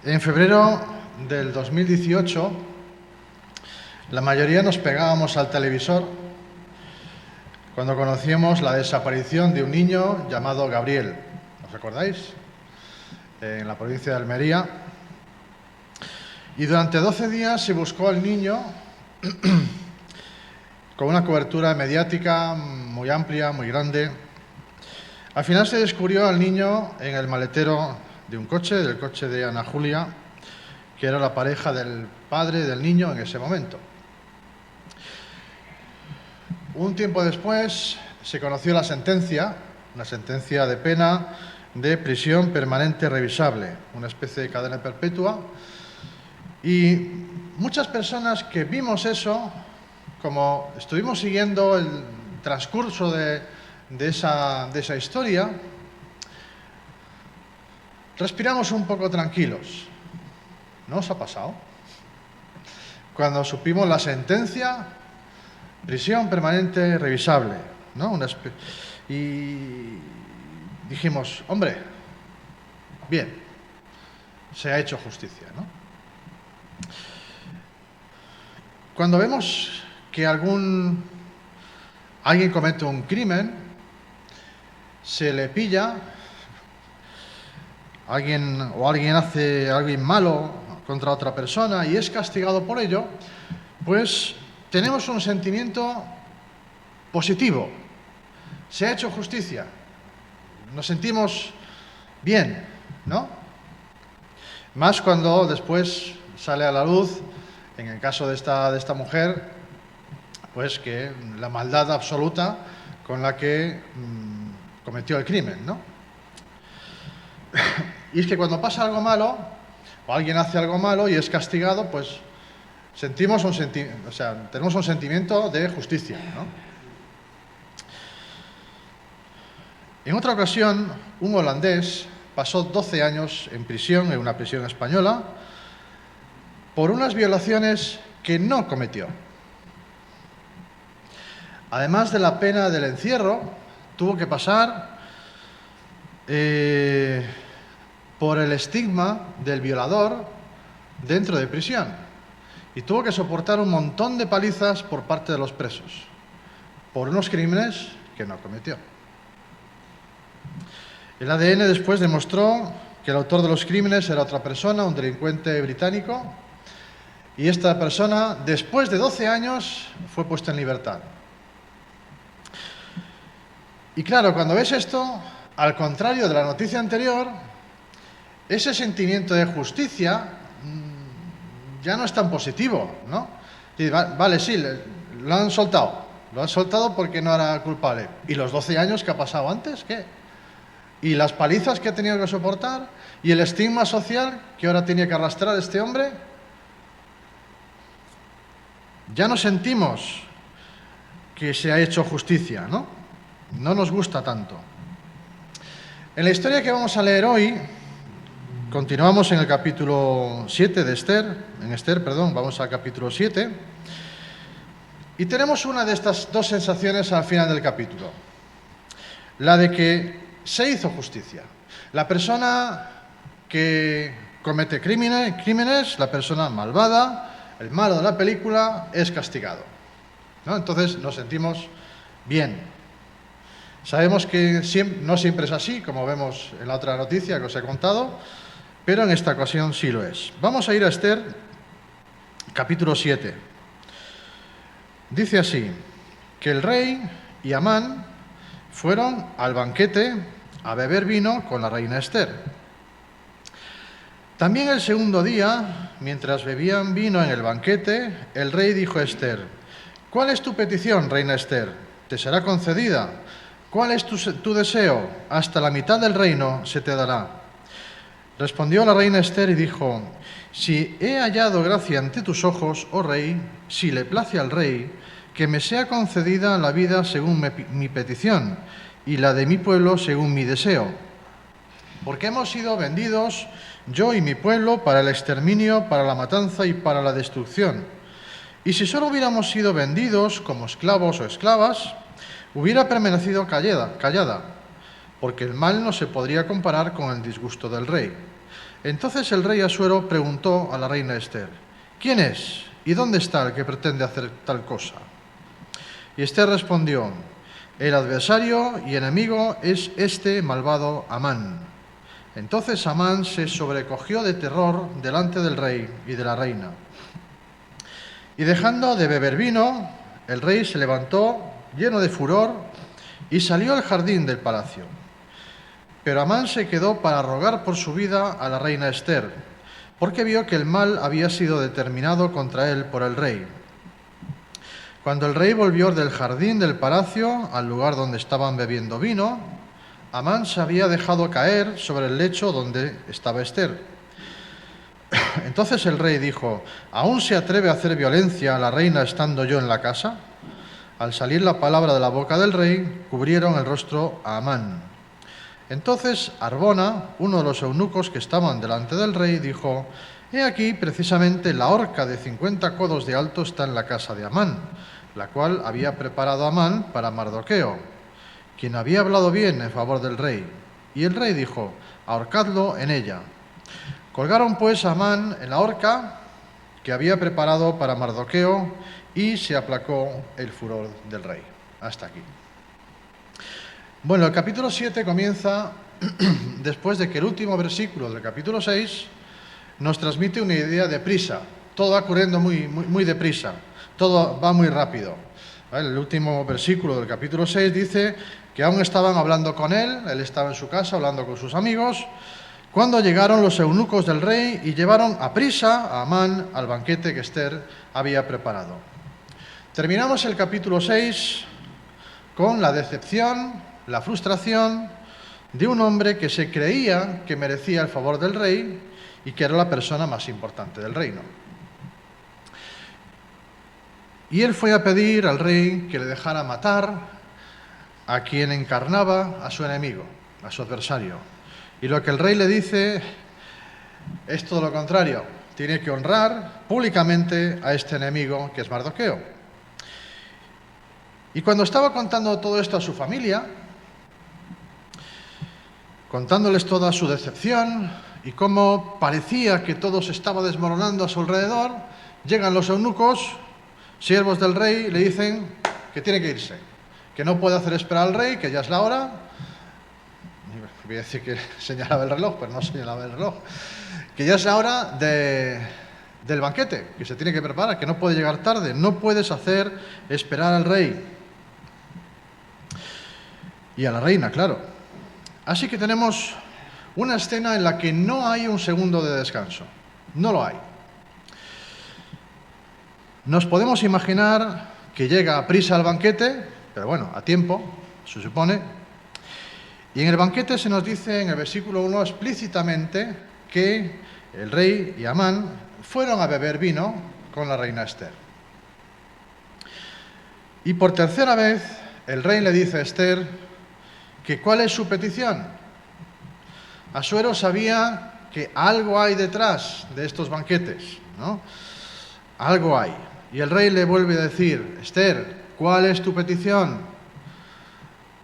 En febrero del 2018, la mayoría nos pegábamos al televisor cuando conocíamos la desaparición de un niño llamado Gabriel. ¿Os acordáis? En la provincia de Almería. Y durante 12 días se buscó al niño con una cobertura mediática muy amplia, muy grande. Al final se descubrió al niño en el maletero de un coche, del coche de Ana Julia, que era la pareja del padre del niño en ese momento. Un tiempo después se conoció la sentencia, una sentencia de pena de prisión permanente revisable, una especie de cadena perpetua, y muchas personas que vimos eso, como estuvimos siguiendo el transcurso de esa historia, respiramos un poco tranquilos. ¿No os ha pasado? Cuando supimos la sentencia, prisión permanente revisable, ¿no? Y dijimos, hombre, bien, se ha hecho justicia, ¿no? Cuando vemos que alguien comete un crimen, se le pilla, alguien hace algo malo contra otra persona y es castigado por ello, pues tenemos un sentimiento positivo. Se ha hecho justicia. Nos sentimos bien, ¿no? Más cuando después sale a la luz, en el caso de esta mujer, pues que la maldad absoluta con la que cometió el crimen, ¿no? Y es que cuando pasa algo malo, o alguien hace algo malo y es castigado, pues tenemos un sentimiento de justicia, ¿no? En otra ocasión, un holandés pasó 12 años en prisión, en una prisión española, por unas violaciones que no cometió. Además de la pena del encierro, tuvo que pasar por el estigma del violador dentro de prisión y tuvo que soportar un montón de palizas por parte de los presos por unos crímenes que no cometió. El ADN después demostró que el autor de los crímenes era otra persona, un delincuente británico, y esta persona, después de 12 años, fue puesta en libertad. Y claro, cuando ves esto, al contrario de la noticia anterior, ese sentimiento de justicia ya no es tan positivo, ¿no? Y vale, sí, lo han soltado porque no era culpable. ¿Y los 12 años que ha pasado antes? ¿Qué? ¿Y las palizas que ha tenido que soportar? ¿Y el estigma social que ahora tenía que arrastrar este hombre? Ya no sentimos que se ha hecho justicia, ¿no? No nos gusta tanto. En la historia que vamos a leer hoy, continuamos en el capítulo 7 de Esther, vamos al capítulo 7, y tenemos una de estas dos sensaciones al final del capítulo. La de que se hizo justicia. La persona que comete crímenes, la persona malvada, el malo de la película, es castigado, ¿no? Entonces nos sentimos bien. Sabemos que no siempre es así, como vemos en la otra noticia que os he contado, pero en esta ocasión sí lo es. Vamos a ir a Esther, capítulo 7. Dice así, que el rey y Amán fueron al banquete a beber vino con la reina Esther. También el segundo día, mientras bebían vino en el banquete, el rey dijo a Esther, ¿cuál es tu petición, reina Esther? ¿Te será concedida? ¿Cuál es tu deseo? Hasta la mitad del reino se te dará. Respondió la reina Esther y dijo, si he hallado gracia ante tus ojos, oh rey, si le place al rey, que me sea concedida la vida según mi petición y la de mi pueblo según mi deseo. Porque hemos sido vendidos, yo y mi pueblo, para el exterminio, para la matanza y para la destrucción. Y si solo hubiéramos sido vendidos como esclavos o esclavas, hubiera permanecido callada, porque el mal no se podría comparar con el disgusto del rey. Entonces el rey Asuero preguntó a la reina Ester: ¿quién es y dónde está el que pretende hacer tal cosa? Y Ester respondió: el adversario y enemigo es este malvado Amán. Entonces Amán se sobrecogió de terror delante del rey y de la reina. Y dejando de beber vino, el rey se levantó lleno de furor y salió al jardín del palacio. Pero Amán se quedó para rogar por su vida a la reina Ester, porque vio que el mal había sido determinado contra él por el rey. Cuando el rey volvió del jardín del palacio al lugar donde estaban bebiendo vino, Amán se había dejado caer sobre el lecho donde estaba Ester. Entonces el rey dijo: ¿aún se atreve a hacer violencia a la reina estando yo en la casa? Al salir la palabra de la boca del rey, cubrieron el rostro a Amán. Entonces Arbona, uno de los eunucos que estaban delante del rey, dijo: he aquí, precisamente, la horca de 50 codos de alto está en la casa de Amán, la cual había preparado Amán para Mardoqueo, quien había hablado bien en favor del rey. Y el rey dijo: ahorcadlo en ella. Colgaron pues a Amán en la horca que había preparado para Mardoqueo, y se aplacó el furor del rey. Hasta aquí. Bueno, el capítulo 7 comienza después de que el último versículo del capítulo 6 nos transmite una idea de prisa. Todo va corriendo muy deprisa, todo va muy rápido. El último versículo del capítulo 6 dice que aún estaban hablando con él estaba en su casa hablando con sus amigos, cuando llegaron los eunucos del rey y llevaron a prisa a Amán al banquete que Ester había preparado. Terminamos el capítulo 6 con la decepción, la frustración de un hombre que se creía que merecía el favor del rey y que era la persona más importante del reino. Y él fue a pedir al rey que le dejara matar a quien encarnaba a su enemigo, a su adversario. Y lo que el rey le dice es todo lo contrario: tiene que honrar públicamente a este enemigo que es Mardoqueo. Y cuando estaba contando todo esto a su familia, contándoles toda su decepción y cómo parecía que todo se estaba desmoronando a su alrededor, llegan los eunucos, siervos del rey, y le dicen que tiene que irse, que no puede hacer esperar al rey, que ya es la hora. Voy a decir que señalaba el reloj, pero no señalaba el reloj. Que ya es la hora del banquete, que se tiene que preparar, que no puede llegar tarde, no puedes hacer esperar al rey. Y a la reina, claro. Así que tenemos una escena en la que no hay un segundo de descanso. No lo hay. Nos podemos imaginar que llega a prisa al banquete, pero bueno, a tiempo, se supone. Y en el banquete se nos dice en el versículo 1 explícitamente que el rey y Amán fueron a beber vino con la reina Ester. Y por tercera vez el rey le dice a Ester que cuál es su petición. Asuero sabía que algo hay detrás de estos banquetes, ¿no? Algo hay. Y el rey le vuelve a decir: Ester, ¿cuál es tu petición?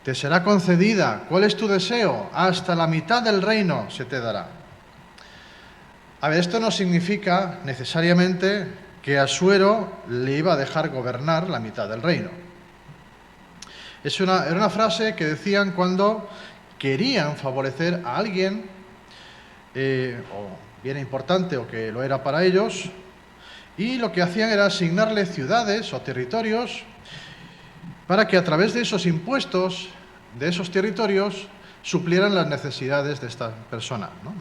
Te será concedida. ¿Cuál es tu deseo? Hasta la mitad del reino se te dará. A ver, esto no significa necesariamente que Asuero le iba a dejar gobernar la mitad del reino. Era una frase que decían cuando querían favorecer a alguien, o bien importante o que lo era para ellos, y lo que hacían era asignarle ciudades o territorios para que a través de esos impuestos, de esos territorios, suplieran las necesidades de esta persona, ¿no?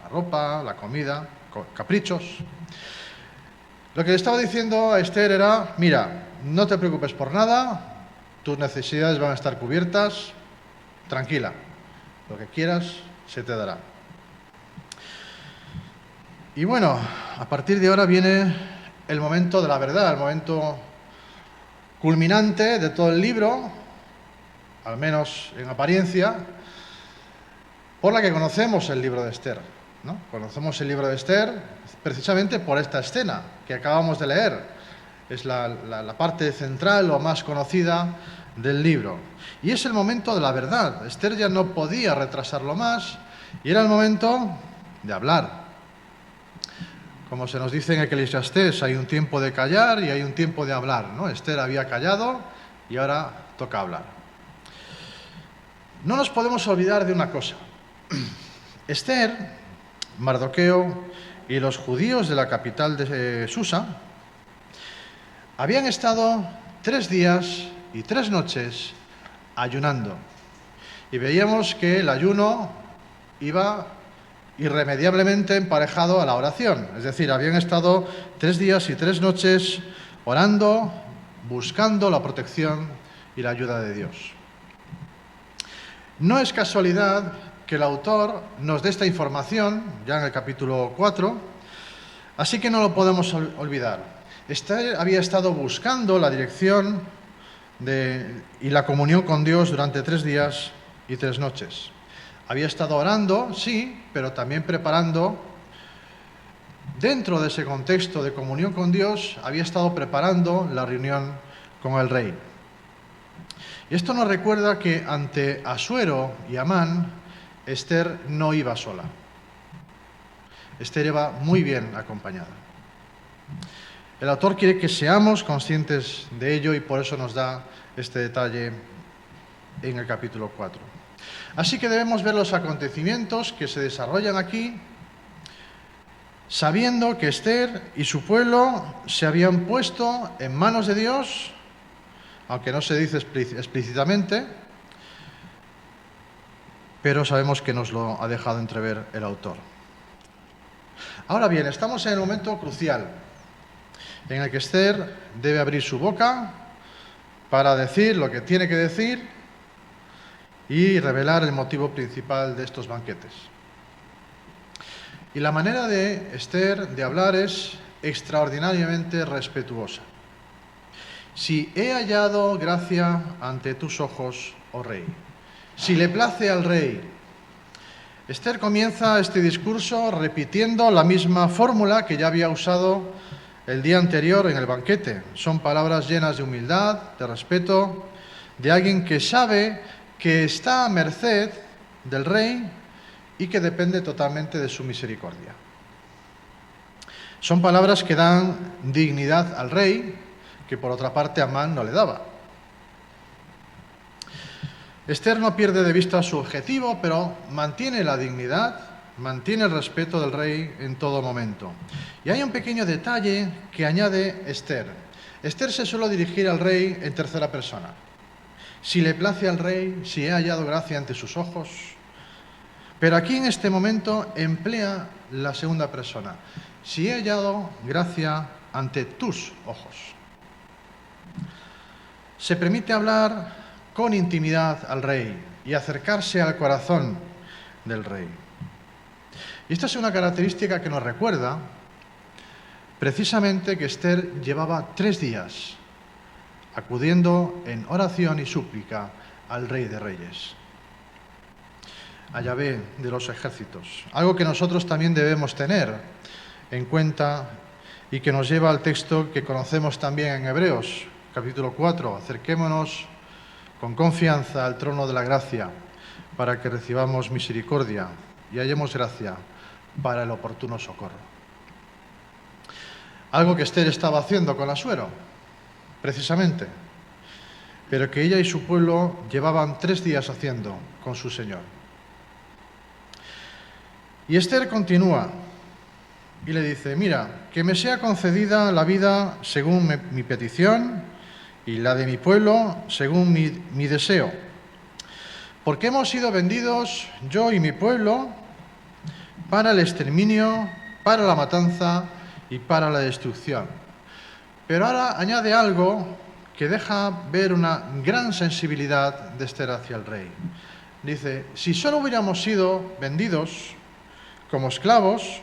La ropa, la comida, caprichos. Lo que le estaba diciendo a Ester era: mira, no te preocupes por nada, tus necesidades van a estar cubiertas, tranquila, lo que quieras se te dará. Y bueno, a partir de ahora viene el momento de la verdad, el momento culminante de todo el libro, al menos en apariencia, por la que conocemos el libro de Ester, ¿no? Conocemos el libro de Ester precisamente por esta escena que acabamos de leer. Es la parte central o más conocida del libro. Y es el momento de la verdad. Ester ya no podía retrasarlo más y era el momento de hablar. Como se nos dice en Eclesiastés, hay un tiempo de callar y hay un tiempo de hablar, ¿no? Esther había callado y ahora toca hablar. No nos podemos olvidar de una cosa. Esther, Mardoqueo y los judíos de la capital de Susa habían estado 3 días y 3 noches ayunando. Y veíamos que el ayuno iba irremediablemente emparejado a la oración. Es decir, habían estado 3 días y 3 noches orando, buscando la protección y la ayuda de Dios. No es casualidad que el autor nos dé esta información, ya en el capítulo 4, así que no lo podemos olvidar. Esther había estado buscando la dirección y la comunión con Dios durante 3 días y 3 noches. Había estado orando, sí, pero también preparando, dentro de ese contexto de comunión con Dios, había estado preparando la reunión con el rey. Y esto nos recuerda que ante Asuero y Amán, Esther no iba sola. Esther iba muy bien acompañada. El autor quiere que seamos conscientes de ello y por eso nos da este detalle en el capítulo 4. Así que debemos ver los acontecimientos que se desarrollan aquí, sabiendo que Esther y su pueblo se habían puesto en manos de Dios, aunque no se dice explícitamente, pero sabemos que nos lo ha dejado entrever el autor. Ahora bien, estamos en el momento crucial, en el que Esther debe abrir su boca para decir lo que tiene que decir y revelar el motivo principal de estos banquetes. Y la manera de Esther de hablar es extraordinariamente respetuosa. Si he hallado gracia ante tus ojos, oh rey, si le place al rey. Esther comienza este discurso repitiendo la misma fórmula que ya había usado el día anterior en el banquete. Son palabras llenas de humildad, de respeto, de alguien que sabe que está a merced del rey y que depende totalmente de su misericordia. Son palabras que dan dignidad al rey, que por otra parte Amán no le daba. Esther no pierde de vista su objetivo, pero mantiene la dignidad, mantiene el respeto del rey en todo momento. Y hay un pequeño detalle que añade Esther. Esther se suele dirigir al rey en tercera persona. Si le place al rey, si he hallado gracia ante sus ojos. Pero aquí en este momento emplea la segunda persona. Si he hallado gracia ante tus ojos. Se permite hablar con intimidad al rey y acercarse al corazón del rey. Y esta es una característica que nos recuerda precisamente que Esther llevaba 3 días acudiendo en oración y súplica al Rey de Reyes, a Yahvé de los ejércitos. Algo que nosotros también debemos tener en cuenta y que nos lleva al texto que conocemos también en Hebreos, capítulo 4. Acerquémonos con confianza al trono de la gracia para que recibamos misericordia y hallemos gracia para el oportuno socorro. Algo que Esther estaba haciendo con Asuero, precisamente, pero que ella y su pueblo llevaban 3 días haciendo con su Señor. Y Esther continúa y le dice: mira, que me sea concedida la vida según mi petición y la de mi pueblo según mi deseo, porque hemos sido vendidos, yo y mi pueblo, para el exterminio, para la matanza y para la destrucción. Pero ahora añade algo que deja ver una gran sensibilidad de Esther hacia el rey. Dice: si solo hubiéramos sido vendidos como esclavos,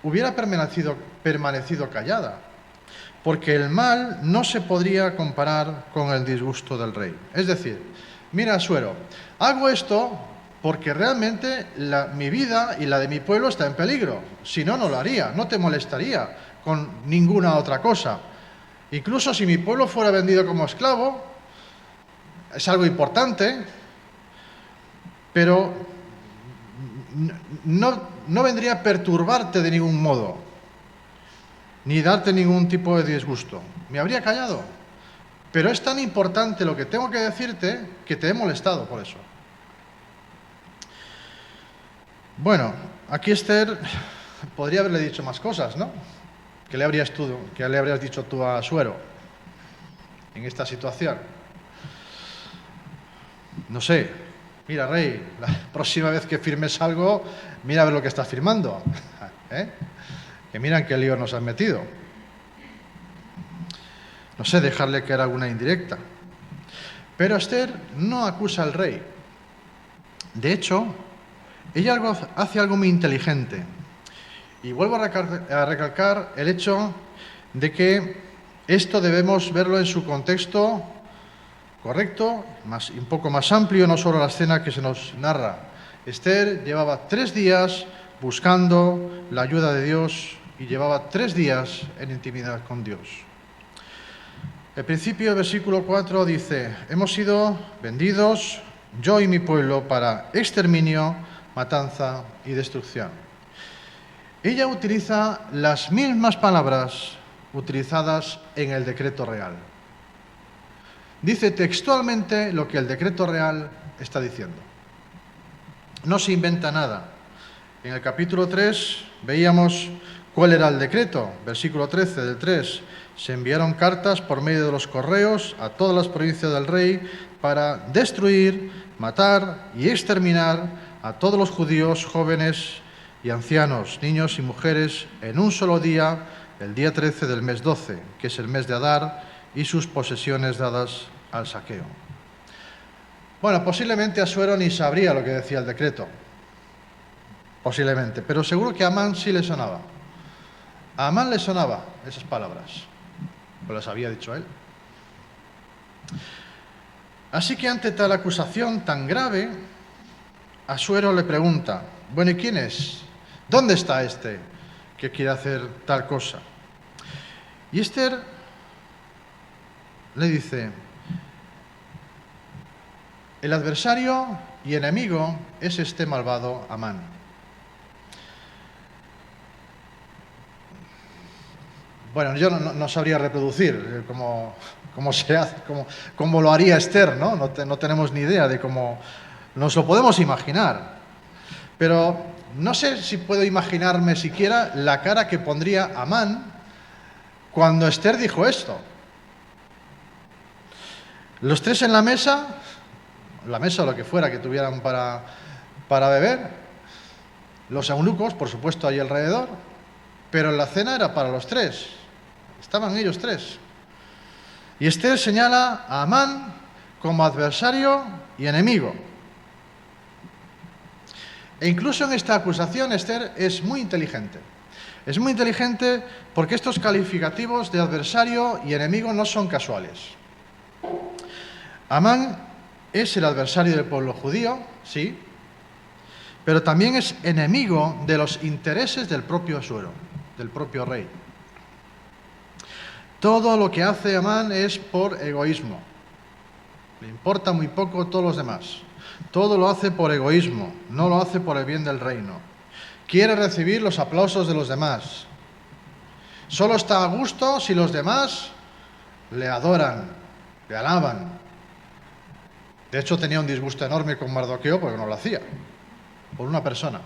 hubiera permanecido callada, porque el mal no se podría comparar con el disgusto del rey. Es decir, mira, Asuero, hago esto porque realmente mi vida y la de mi pueblo está en peligro. Si no, no lo haría, no te molestaría con ninguna otra cosa. Incluso si mi pueblo fuera vendido como esclavo, es algo importante, pero no vendría a perturbarte de ningún modo. ni darte ningún tipo de disgusto. Me habría callado. Pero es tan importante lo que tengo que decirte que te he molestado por eso. Bueno, aquí Esther podría haberle dicho más cosas, ¿no? ¿Qué le habrías dicho tú a Asuero en esta situación? No sé, mira, rey, la próxima vez que firmes algo, mira a ver lo que estás firmando. Que miran qué lío nos han metido. No sé, dejarle caer alguna indirecta. Pero Esther no acusa al rey. De hecho, ella hace algo muy inteligente. Y vuelvo a recalcar el hecho de que esto debemos verlo en su contexto correcto, un poco más amplio, no solo la escena que se nos narra. Esther llevaba 3 días buscando la ayuda de Dios y llevaba 3 días en intimidad con Dios. El principio del versículo 4 dice: hemos sido vendidos, yo y mi pueblo, para exterminio, matanza y destrucción. Ella utiliza las mismas palabras utilizadas en el decreto real. Dice textualmente lo que el decreto real está diciendo. No se inventa nada. En el capítulo 3 veíamos cuál era el decreto. Versículo 13 del 3. Se enviaron cartas por medio de los correos a todas las provincias del rey para destruir, matar y exterminar a todos los judíos jóvenes y ancianos, niños y mujeres, en un solo día, el día 13 del mes 12, que es el mes de Adar, y sus posesiones dadas al saqueo. Bueno, posiblemente Asuero ni sabría lo que decía el decreto, posiblemente, pero seguro que a Amán sí le sonaba. A Amán le sonaba esas palabras, pues las había dicho él. Así que ante tal acusación tan grave, Asuero le pregunta: bueno, ¿y quién es? ¿Dónde está este que quiere hacer tal cosa? Y Esther le dice: el adversario y enemigo es este malvado Amán. Bueno, yo no sabría reproducir cómo se hace, cómo lo haría Esther, ¿no? No tenemos ni idea de cómo nos lo podemos imaginar. Pero no sé si puedo imaginarme siquiera la cara que pondría Amán cuando Esther dijo esto. Los 3 en la mesa o lo que fuera que tuvieran para beber, los eunucos, por supuesto, ahí alrededor, pero la cena era para los 3, estaban ellos 3. Y Esther señala a Amán como adversario y enemigo. E incluso en esta acusación Esther es muy inteligente. Es muy inteligente porque estos calificativos de adversario y enemigo no son casuales. Amán es el adversario del pueblo judío, sí, pero también es enemigo de los intereses del propio Asuero, del propio rey. Todo lo que hace Amán es por egoísmo. Le importa muy poco todos los demás. Todo lo hace por egoísmo, no lo hace por el bien del reino. Quiere recibir los aplausos de los demás. Solo está a gusto si los demás le adoran, le alaban. De hecho, tenía un disgusto enorme con Mardoqueo porque no lo hacía. Por una persona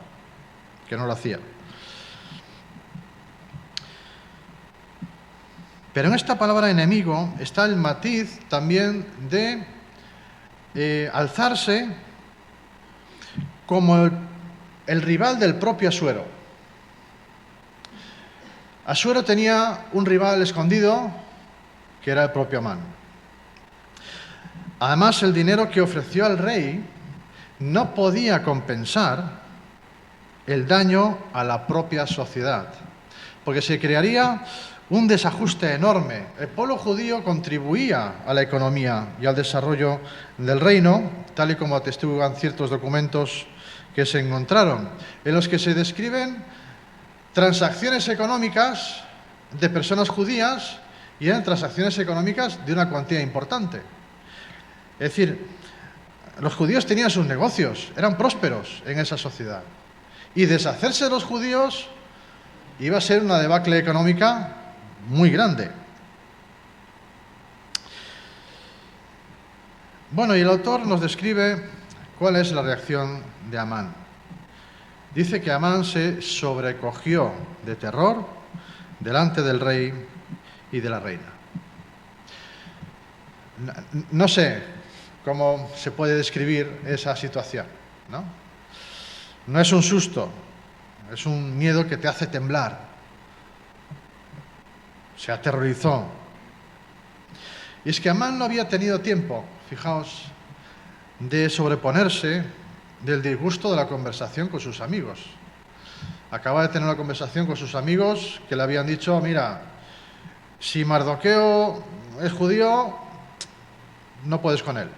que no lo hacía. Pero en esta palabra enemigo está el matiz también de alzarse como el rival del propio Asuero. Asuero tenía un rival escondido que era el propio Amán. Además, el dinero que ofreció al rey no podía compensar el daño a la propia sociedad, porque se crearía un desajuste enorme. El pueblo judío contribuía a la economía y al desarrollo del reino, tal y como atestiguan ciertos documentos que se encontraron, en los que se describen transacciones económicas de personas judías y eran transacciones económicas de una cuantía importante. Es decir, los judíos tenían sus negocios, eran prósperos en esa sociedad. Y deshacerse de los judíos iba a ser una debacle económica muy grande. Bueno, y el autor nos describe cuál es la reacción de Amán. Dice que Amán se sobrecogió de terror delante del rey y de la reina. No sé cómo se puede describir esa situación, ¿no? No es un susto, es un miedo que te hace temblar. Se aterrorizó. Y es que Amán no había tenido tiempo, fijaos, de sobreponerse del disgusto de la conversación con sus amigos. Acaba de tener una conversación con sus amigos que le habían dicho, mira, si Mardoqueo es judío, no puedes con él.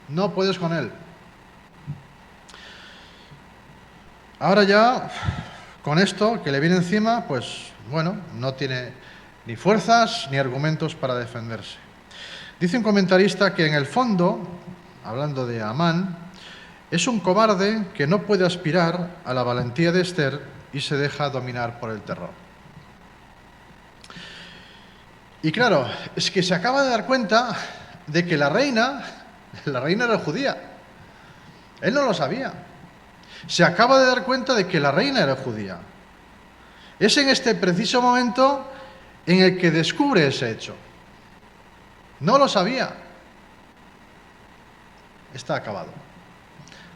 No puedes con él. Ahora ya, con esto que le viene encima, pues bueno, no tiene ni fuerzas ni argumentos para defenderse. Dice un comentarista que en el fondo, hablando de Amán, es un cobarde que no puede aspirar a la valentía de Esther y se deja dominar por el terror. Y claro, es que se acaba de dar cuenta de que la reina era judía. Él no lo sabía. Se acaba de dar cuenta de que la reina era judía. Es en este preciso momento en el que descubre ese hecho. No lo sabía. Está acabado.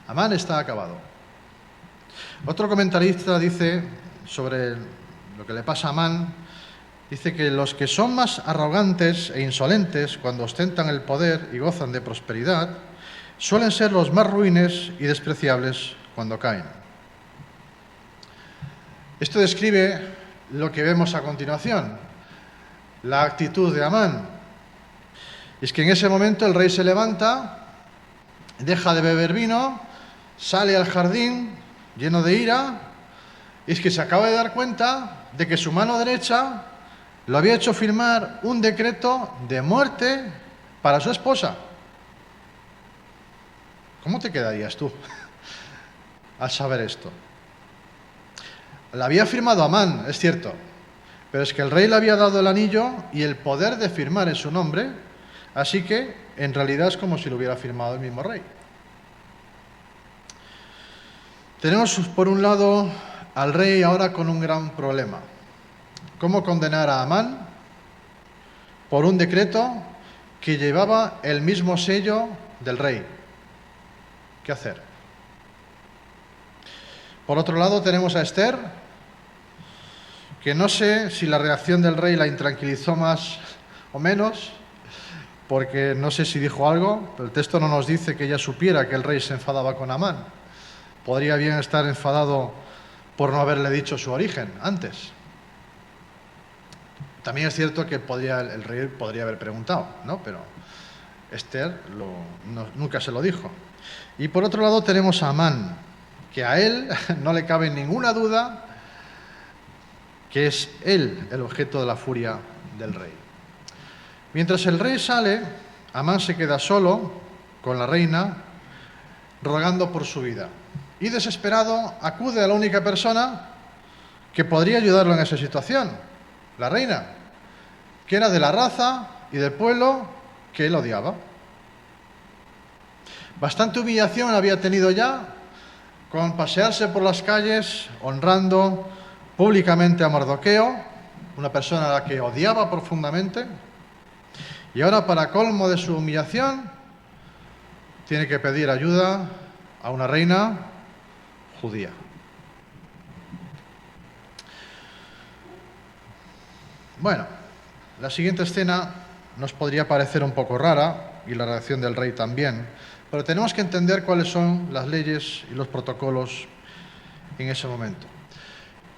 Amán está acabado. Otro comentarista dice sobre lo que le pasa a Amán, dice que los que son más arrogantes e insolentes cuando ostentan el poder y gozan de prosperidad, suelen ser los más ruines y despreciables cuando caen. Esto describe lo que vemos a continuación, la actitud de Amán. Es que en ese momento el rey se levanta, deja de beber vino, sale al jardín lleno de ira, y es que se acaba de dar cuenta de que su mano derecha lo había hecho firmar un decreto de muerte para su esposa. ¿Cómo te quedarías tú al saber esto? La había firmado Amán, es cierto, pero es que el rey le había dado el anillo y el poder de firmar en su nombre, así que en realidad es como si lo hubiera firmado el mismo rey. Tenemos por un lado al rey ahora con un gran problema. ¿Cómo condenar a Amán por un decreto que llevaba el mismo sello del rey? ¿Qué hacer? Por otro lado tenemos a Esther, que no sé si la reacción del rey la intranquilizó más o menos, porque no sé si dijo algo, pero el texto no nos dice que ella supiera que el rey se enfadaba con Amán. Podría bien estar enfadado por no haberle dicho su origen antes. También es cierto que el rey podría haber preguntado, ¿no? Pero Esther nunca se lo dijo. Y por otro lado tenemos a Amán, que a él no le cabe ninguna duda que es él el objeto de la furia del rey. Mientras el rey sale, Amán se queda solo con la reina, rogando por su vida. Y desesperado acude a la única persona que podría ayudarlo en esa situación, la reina, que era de la raza y del pueblo que él odiaba. Bastante humillación había tenido ya con pasearse por las calles honrando públicamente a Mardoqueo, una persona a la que odiaba profundamente, y ahora, para colmo de su humillación, tiene que pedir ayuda a una reina judía. Bueno, la siguiente escena nos podría parecer un poco rara, y la reacción del rey también, pero tenemos que entender cuáles son las leyes y los protocolos en ese momento.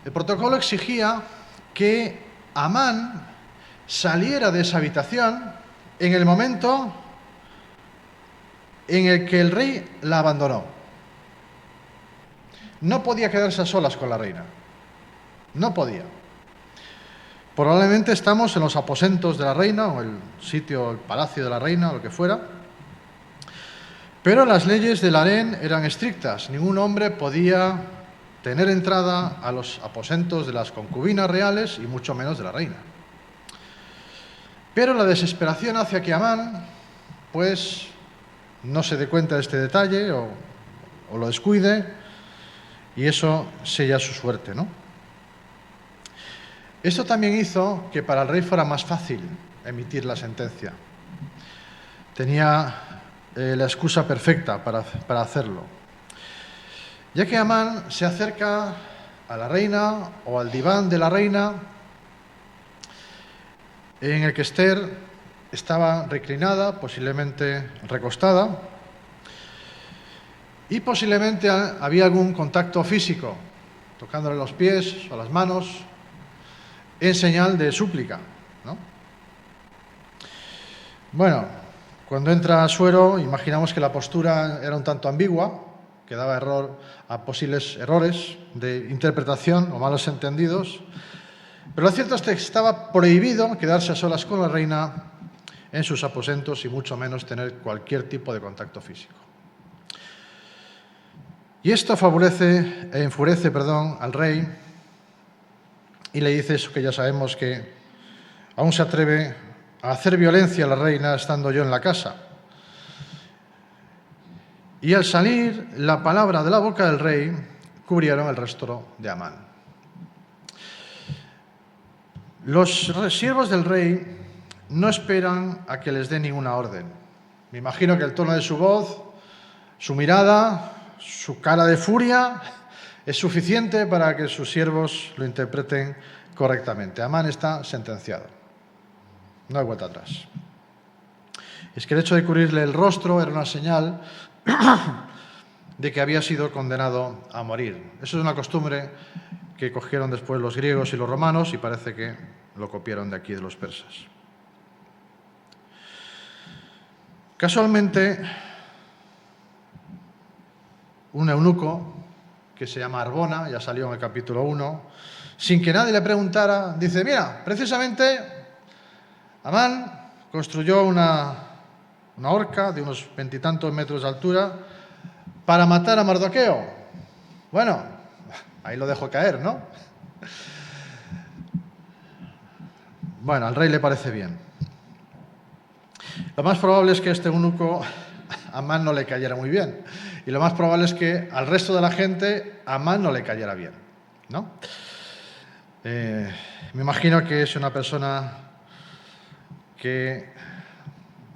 El protocolo exigía que Amán saliera de esa habitación en el momento en el que el rey la abandonó. No podía quedarse a solas con la reina. No podía. Probablemente estamos en los aposentos de la reina, o el sitio, el palacio de la reina, o lo que fuera. Pero las leyes del harén eran estrictas. Ningún hombre podía tener entrada a los aposentos de las concubinas reales y mucho menos de la reina. Pero la desesperación hace que Amán, pues, no se dé cuenta de este detalle o lo descuide, y eso sella su suerte, ¿no? Esto también hizo que para el rey fuera más fácil emitir la sentencia. Tenía la excusa perfecta para hacerlo. Ya que Amán se acerca a la reina o al diván de la reina, en el que Esther estaba reclinada, posiblemente recostada, y posiblemente había algún contacto físico, tocándole los pies o las manos, en señal de súplica, ¿no? Bueno, cuando entra Asuero, imaginamos que la postura era un tanto ambigua, que daba a posibles errores de interpretación o malos entendidos, pero lo cierto es que estaba prohibido quedarse a solas con la reina en sus aposentos y mucho menos tener cualquier tipo de contacto físico. Y esto enfurece al rey, y le dice eso que ya sabemos, que aún se atreve a hacer violencia a la reina estando yo en la casa. Y al salir la palabra de la boca del rey, cubrieron el rostro de Amán. Los siervos del rey no esperan a que les dé ninguna orden. Me imagino que el tono de su voz, su mirada, su cara de furia es suficiente para que sus siervos lo interpreten correctamente. Amán está sentenciado. No hay vuelta atrás. Es que el hecho de cubrirle el rostro era una señal de que había sido condenado a morir. Eso es una costumbre que cogieron después los griegos y los romanos y parece que lo copiaron de aquí, de los persas. Casualmente, un eunuco que se llama Arbona, ya salió en el capítulo 1, sin que nadie le preguntara, dice, mira, precisamente Amán construyó una horca de unos 20 y tantos metros de altura para matar a Mardoqueo. Bueno, ahí lo dejo caer, ¿no? Bueno, al rey le parece bien. Lo más probable es que a este eunuco Amán no le cayera muy bien. Y lo más probable es que al resto de la gente Amán no le cayera bien, ¿no? Me imagino que es una persona que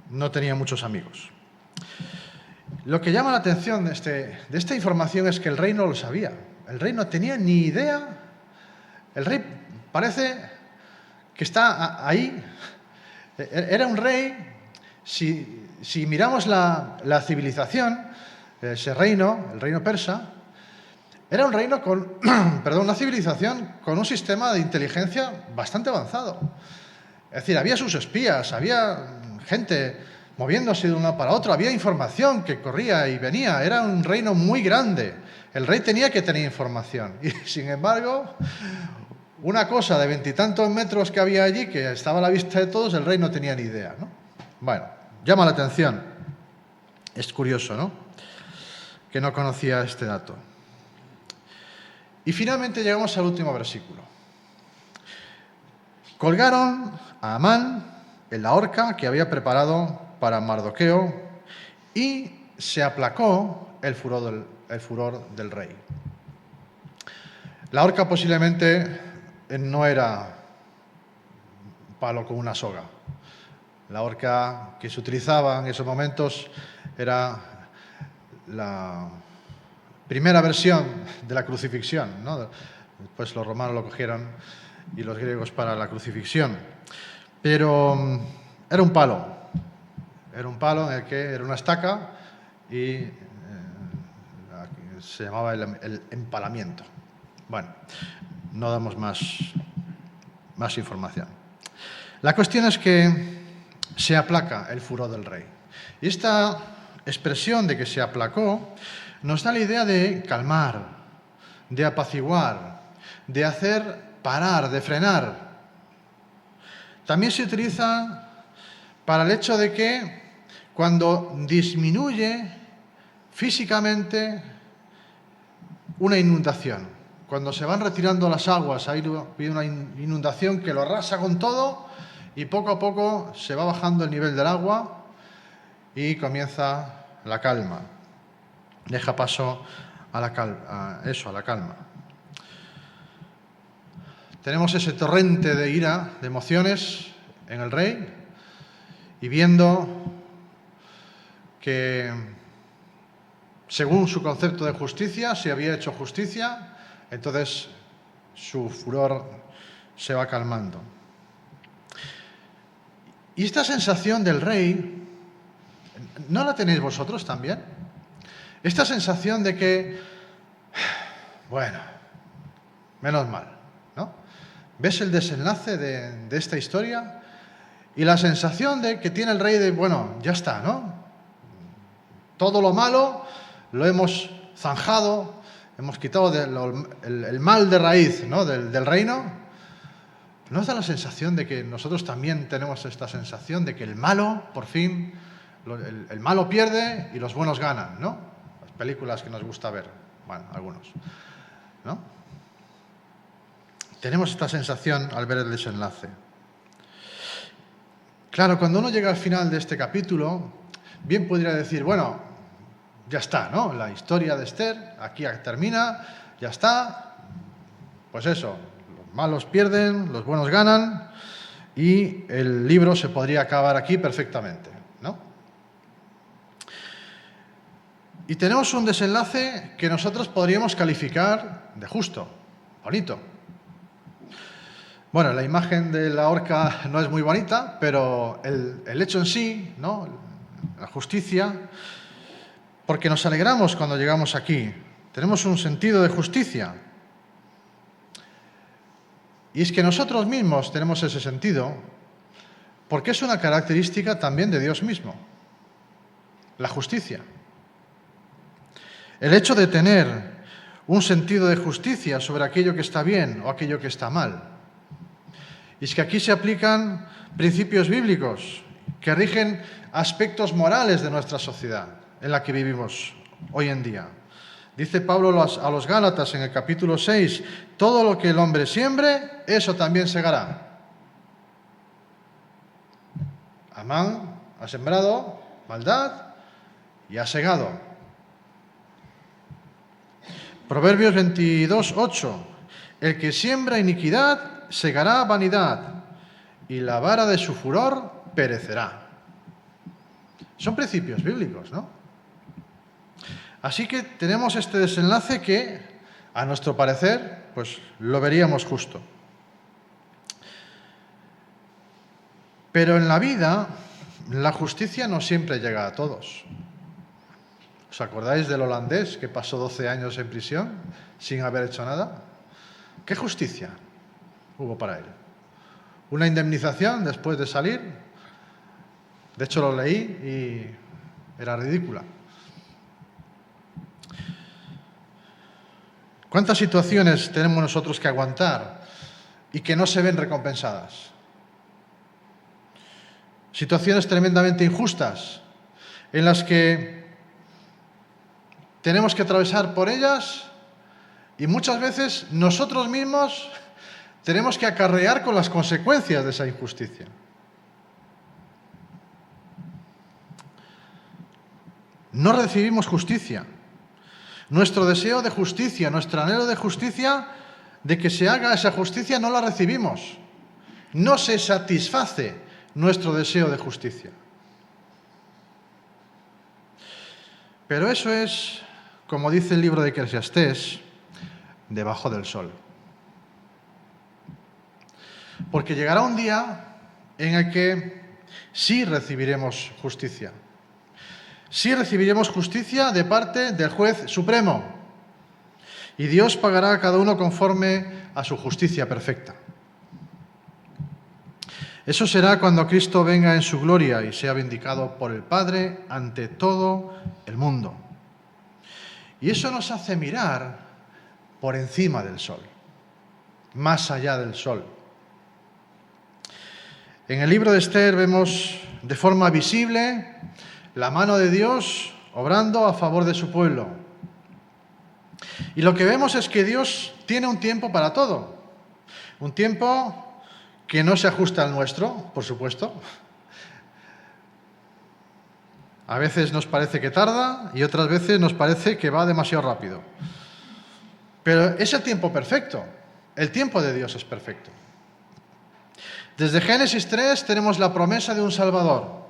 no tenía muchos amigos. Lo que llama la atención de esta información es que el rey no lo sabía. El rey no tenía ni idea. El rey parece que está ahí. Era un rey, si miramos la civilización, ese reino, el reino persa, era un reino con, una civilización con un sistema de inteligencia bastante avanzado. Es decir, había sus espías, había gente moviéndose de uno para otro, había información que corría y venía, era un reino muy grande. El rey tenía que tener información y, sin embargo, una cosa de 20 y tantos metros que había allí, que estaba a la vista de todos, el rey no tenía ni idea, ¿no? Bueno, llama la atención. Es curioso, ¿no?, que no conocía este dato. Y finalmente llegamos al último versículo. Colgaron a Amán en la horca que había preparado para Mardoqueo y se aplacó el furor del rey. La horca posiblemente no era un palo con una soga. La horca que se utilizaba en esos momentos era la primera versión de la crucifixión, ¿no? Después los romanos lo cogieron y los griegos para la crucifixión. Pero era un palo en el que era una estaca y se llamaba el empalamiento. Bueno, no damos más información. La cuestión es que se aplaca el furor del rey. Y esta expresión de que se aplacó nos da la idea de calmar, de apaciguar, de hacer parar, de frenar. También se utiliza para el hecho de que cuando disminuye físicamente una inundación, cuando se van retirando las aguas, hay una inundación que lo arrasa con todo y poco a poco se va bajando el nivel del agua y comienza la calma. Deja paso a la calma. Tenemos ese torrente de ira, de emociones en el rey, y viendo que, según su concepto de justicia, se había hecho justicia, entonces su furor se va calmando. Y esta sensación del rey, ¿no la tenéis vosotros también? Esta sensación de que, bueno, menos mal, ¿no? ¿Ves el desenlace de esta historia? Y la sensación de que tiene el rey de, bueno, ya está, ¿no? Todo lo malo lo hemos zanjado, hemos quitado el mal de raíz, ¿no? del reino. ¿No os da la sensación de que nosotros también tenemos esta sensación de que el malo, por fin, el malo pierde y los buenos ganan, ¿no? Las películas que nos gusta ver, bueno, algunos, ¿no? Tenemos esta sensación al ver el desenlace. Claro, cuando uno llega al final de este capítulo, bien podría decir, bueno, ya está, ¿no? La historia de Esther, aquí termina, ya está. Pues eso, los malos pierden, los buenos ganan y el libro se podría acabar aquí perfectamente, ¿no? Y tenemos un desenlace que nosotros podríamos calificar de justo, bonito. Bueno, la imagen de la horca no es muy bonita, pero el hecho en sí, ¿no? La justicia, porque nos alegramos cuando llegamos aquí. Tenemos un sentido de justicia. Y es que nosotros mismos tenemos ese sentido, porque es una característica también de Dios mismo, la justicia. El hecho de tener un sentido de justicia sobre aquello que está bien o aquello que está mal. Y es que aquí se aplican principios bíblicos que rigen aspectos morales de nuestra sociedad en la que vivimos hoy en día. Dice Pablo a los Gálatas en el capítulo 6, todo lo que el hombre siembre, eso también segará. Amán ha sembrado maldad y ha segado. Proverbios 22, 8, el que siembra iniquidad segará vanidad, y la vara de su furor perecerá. Son principios bíblicos, ¿no? Así que tenemos este desenlace que, a nuestro parecer, pues lo veríamos justo. Pero en la vida, la justicia no siempre llega a todos. ¿Os acordáis del holandés que pasó 12 años en prisión sin haber hecho nada? ¿Qué justicia hubo para él? ¿Una indemnización después de salir? De hecho, lo leí y era ridícula. ¿Cuántas situaciones tenemos nosotros que aguantar y que no se ven recompensadas? Situaciones tremendamente injustas en las que tenemos que atravesar por ellas y muchas veces nosotros mismos tenemos que acarrear con las consecuencias de esa injusticia. No recibimos justicia. Nuestro deseo de justicia, nuestro anhelo de justicia, de que se haga esa justicia, no la recibimos. No se satisface nuestro deseo de justicia. Pero eso es, como dice el libro de Eclesiastés, debajo del sol. Porque llegará un día en el que sí recibiremos justicia. Sí recibiremos justicia de parte del juez supremo. Y Dios pagará a cada uno conforme a su justicia perfecta. Eso será cuando Cristo venga en su gloria y sea vindicado por el Padre ante todo el mundo. Y eso nos hace mirar por encima del sol, más allá del sol. En el libro de Esther vemos de forma visible la mano de Dios obrando a favor de su pueblo. Y lo que vemos es que Dios tiene un tiempo para todo. Un tiempo que no se ajusta al nuestro, por supuesto. A veces nos parece que tarda y otras veces nos parece que va demasiado rápido. Pero es el tiempo perfecto. El tiempo de Dios es perfecto. Desde Génesis 3 tenemos la promesa de un Salvador.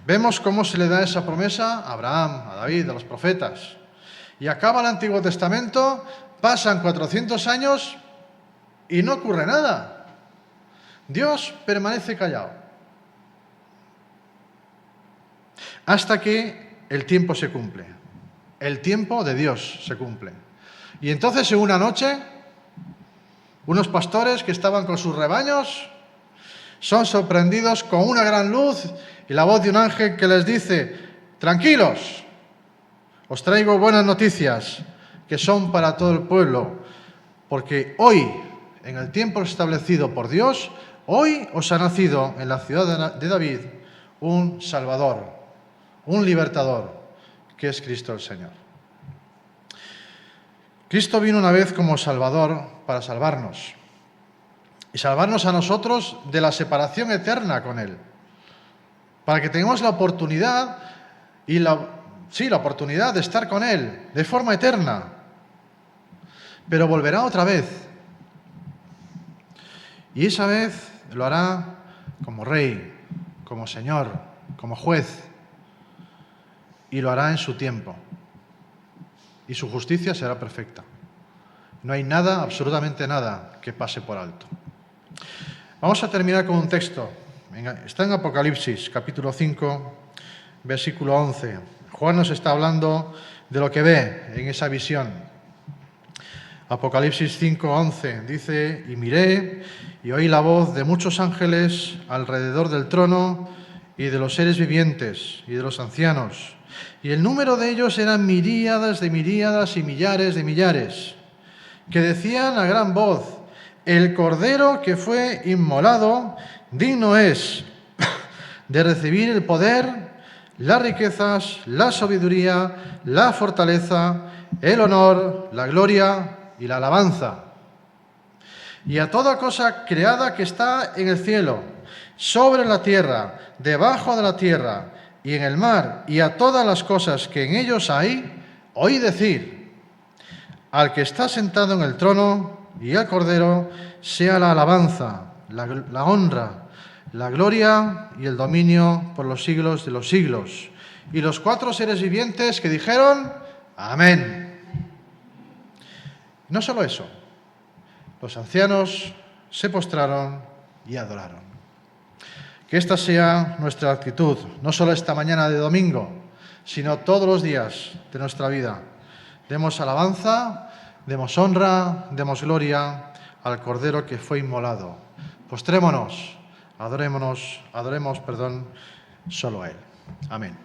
Vemos cómo se le da esa promesa a Abraham, a David, a los profetas. Y acaba el Antiguo Testamento, pasan 400 años y no ocurre nada. Dios permanece callado. Hasta que el tiempo se cumple. El tiempo de Dios se cumple. Y entonces en una noche, unos pastores que estaban con sus rebaños son sorprendidos con una gran luz y la voz de un ángel que les dice: tranquilos, os traigo buenas noticias que son para todo el pueblo, porque hoy, en el tiempo establecido por Dios, hoy os ha nacido en la ciudad de David un Salvador, un libertador, que es Cristo el Señor. Cristo vino una vez como Salvador para salvarnos y salvarnos a nosotros de la separación eterna con Él, para que tengamos la oportunidad la oportunidad de estar con Él de forma eterna. Pero volverá otra vez. Y esa vez lo hará como Rey, como Señor, como Juez. Y lo hará en su tiempo. Y su justicia será perfecta. No hay nada, absolutamente nada, que pase por alto. Vamos a terminar con un texto. Está en Apocalipsis, capítulo 5, versículo 11. Juan nos está hablando de lo que ve en esa visión. Apocalipsis 5, 11 dice: y miré y oí la voz de muchos ángeles alrededor del trono y de los seres vivientes y de los ancianos. Y el número de ellos eran miríadas de miríadas y millares de millares, que decían a gran voz: el Cordero que fue inmolado, digno es de recibir el poder, las riquezas, la sabiduría, la fortaleza, el honor, la gloria y la alabanza. Y a toda cosa creada que está en el cielo, sobre la tierra, debajo de la tierra y en el mar, y a todas las cosas que en ellos hay, oí decir: al que está sentado en el trono y al Cordero sea la alabanza, la honra, la gloria y el dominio por los siglos de los siglos. Y los 4 seres vivientes que dijeron: amén. No solo eso, los ancianos se postraron y adoraron. Que esta sea nuestra actitud, no solo esta mañana de domingo, sino todos los días de nuestra vida. Demos alabanza, demos honra, demos gloria al Cordero que fue inmolado. Postrémonos, adoremos solo a Él. Amén.